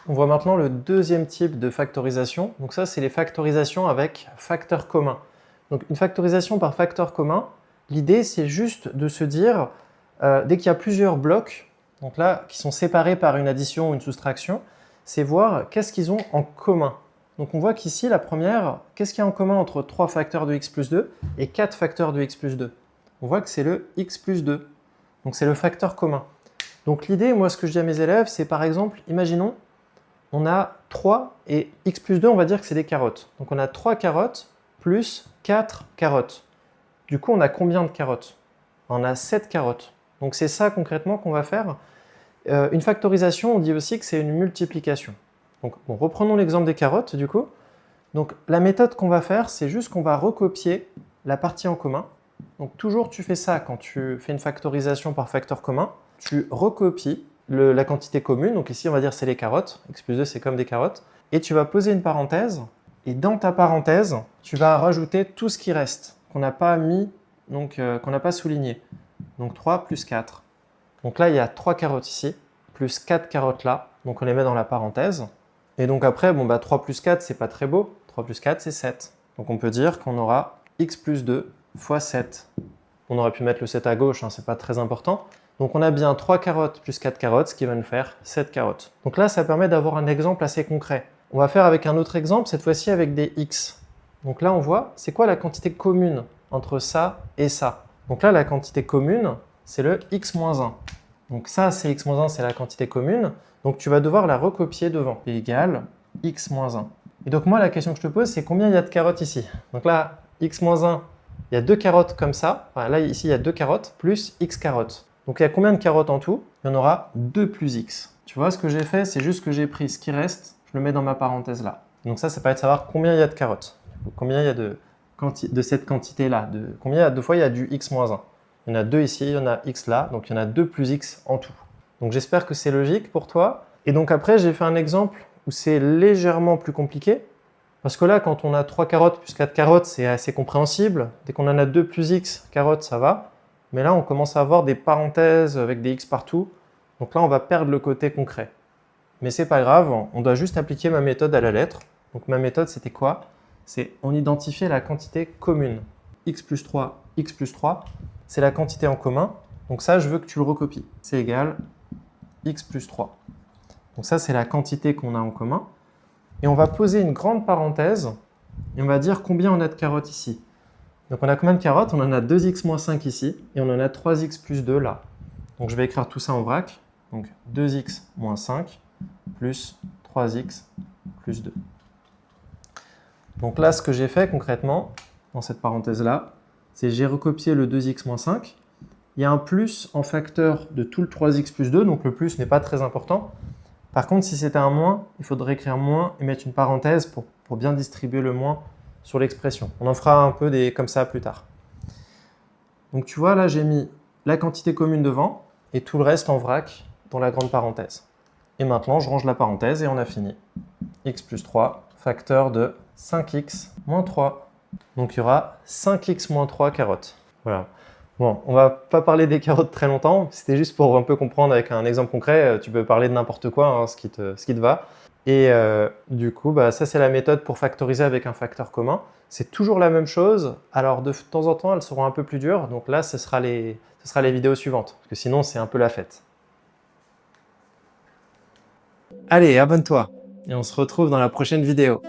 On voit maintenant le deuxième type de factorisation. Donc ça, c'est les factorisations avec facteur commun. Donc une factorisation par facteur commun, l'idée c'est juste de se dire, dès qu'il y a plusieurs blocs, donc là, qui sont séparés par une addition ou une soustraction, c'est voir qu'est-ce qu'ils ont en commun. Donc on voit qu'ici, la première, qu'est-ce qu'il y a en commun entre 3 facteurs de x plus 2 et 4 facteurs de x plus 2? On voit que c'est le x plus 2. Donc c'est le facteur commun. Donc l'idée, moi ce que je dis à mes élèves, c'est par exemple, imaginons, on a 3 et x plus 2, on va dire que c'est des carottes. Donc on a 3 carottes plus 4 carottes. Du coup, on a combien de carottes? On a 7 carottes. Donc c'est ça concrètement qu'on va faire. Une factorisation, on dit aussi que c'est une multiplication. Donc bon, reprenons l'exemple des carottes du coup. Donc la méthode qu'on va faire, c'est juste qu'on va recopier la partie en commun. Donc toujours tu fais ça quand tu fais une factorisation par facteur commun. Tu recopies la quantité commune, donc ici on va dire c'est les carottes, x plus 2 c'est comme des carottes, et tu vas poser une parenthèse, et dans ta parenthèse, tu vas rajouter tout ce qui reste, qu'on n'a pas mis, donc qu'on n'a pas souligné. Donc 3 plus 4. Donc là il y a 3 carottes ici, plus 4 carottes là, donc on les met dans la parenthèse. Et donc après, bon, 3 plus 4 c'est pas très beau, 3 plus 4 c'est 7. Donc on peut dire qu'on aura x plus 2 fois 7. On aurait pu mettre le 7 à gauche, hein, c'est pas très important. Donc on a bien 3 carottes plus 4 carottes, ce qui va nous faire 7 carottes. Donc là, ça permet d'avoir un exemple assez concret. On va faire avec un autre exemple, cette fois-ci avec des x. Donc là, on voit, c'est quoi la quantité commune entre ça et ça? Donc là, la quantité commune, c'est le x-1. Donc ça, c'est x-1, c'est la quantité commune. Donc tu vas devoir la recopier devant. P égale x-1. Et donc moi, la question que je te pose, c'est combien il y a de carottes ici? Donc là, x-1, il y a 2 carottes comme ça. Enfin, là, ici, il y a 2 carottes plus x carottes. Donc il y a combien de carottes en tout? Il y en aura 2 plus x. Tu vois, ce que j'ai fait, c'est juste que j'ai pris ce qui reste, je le mets dans ma parenthèse là. Donc ça permet de savoir combien il y a de carottes. Combien il y a de cette quantité-là. Combien de fois il y a du x-1. Il y en a 2 ici, il y en a x là, donc il y en a 2 plus x en tout. Donc j'espère que c'est logique pour toi. Et donc après, j'ai fait un exemple où c'est légèrement plus compliqué. Parce que là, quand on a 3 carottes plus 4 carottes, c'est assez compréhensible. Dès qu'on en a 2 plus x carottes, ça va. Mais là, on commence à avoir des parenthèses avec des x partout. Donc là, on va perdre le côté concret. Mais c'est pas grave, on doit juste appliquer ma méthode à la lettre. Donc ma méthode, c'était quoi? C'est on identifiait la quantité commune. X plus 3, c'est la quantité en commun. Donc ça, je veux que tu le recopies. C'est égal x plus 3. Donc ça, c'est la quantité qu'on a en commun. Et on va poser une grande parenthèse et on va dire combien on a de carottes ici. Donc on a combien de carottes? On en a 2x moins 5 ici et on en a 3x plus 2 là. Donc je vais écrire tout ça en vrac. Donc 2x moins 5 plus 3x plus 2. Donc là, ce que j'ai fait concrètement, dans cette parenthèse-là, c'est j'ai recopié le 2x moins 5. Il y a un plus en facteur de tout le 3x plus 2, donc le plus n'est pas très important. Par contre, si c'était un moins, il faudrait écrire moins et mettre une parenthèse pour bien distribuer le moins sur l'expression. On en fera un peu comme ça plus tard. Donc tu vois, là, j'ai mis la quantité commune devant et tout le reste en vrac dans la grande parenthèse. Et maintenant, je range la parenthèse et on a fini. X plus 3, facteur de 5x moins 3. Donc il y aura 5x moins 3 carottes. Voilà. Bon, on va pas parler des carottes très longtemps, c'était juste pour un peu comprendre avec un exemple concret. Tu peux parler de n'importe quoi, hein, ce qui te va. Et du coup, ça c'est la méthode pour factoriser avec un facteur commun. C'est toujours la même chose, alors de temps en temps elles seront un peu plus dures, donc là ce sera les vidéos suivantes, parce que sinon c'est un peu la fête. Allez, abonne-toi, et on se retrouve dans la prochaine vidéo.